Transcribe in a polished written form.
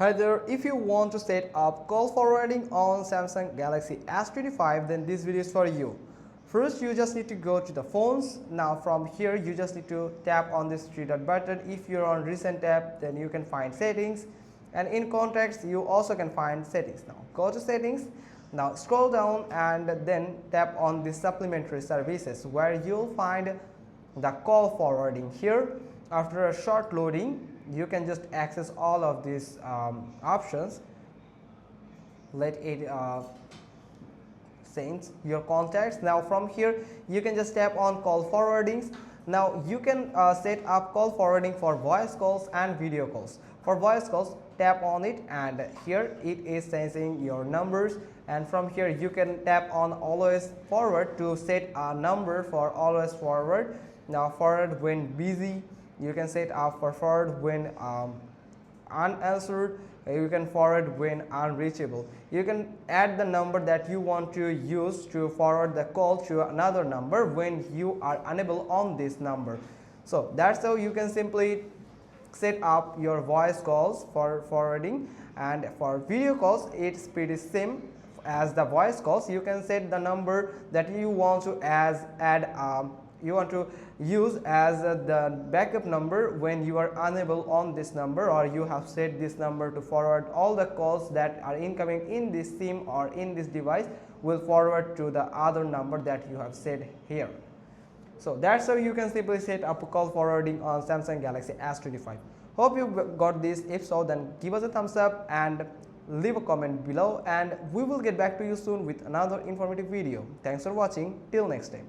Hi there, if you want to set up call forwarding on Samsung Galaxy S25, then this video is for you. First, you just need to go to the phones. Now from here, you just need to tap on this three dot button. If you're on recent tab, then you can find settings, and in contacts, you also can find settings. Now go to settings. Now scroll down and then tap on the supplementary services, where you'll find the call forwarding here. After a short loading, you can just access all of these options. Let it send your contacts. Now from here, you can just tap on call forwardings. Now you can set up call forwarding for voice calls and video calls. For voice calls, tap on it, and here it is sending your numbers, and from here you can tap on always forward to set a number for always forward. Now forward when busy, you can set up for forward when unanswered. You can forward when unreachable. You can add the number that you want to use to forward the call to another number when you are unable on this number. So that's how you can simply set up your voice calls for forwarding. And for video calls, it's pretty same as the voice calls. You can set the number that you want to use as the backup number when you are unable on this number, or you have set this number to forward all the calls that are incoming in this SIM or in this device will forward to the other number that you have set here. So that's how you can simply set up call forwarding on Samsung Galaxy S25. Hope you got this. If so, then give us a thumbs up and leave a comment below, and we will get back to you soon with another informative video. Thanks for watching. Till next time.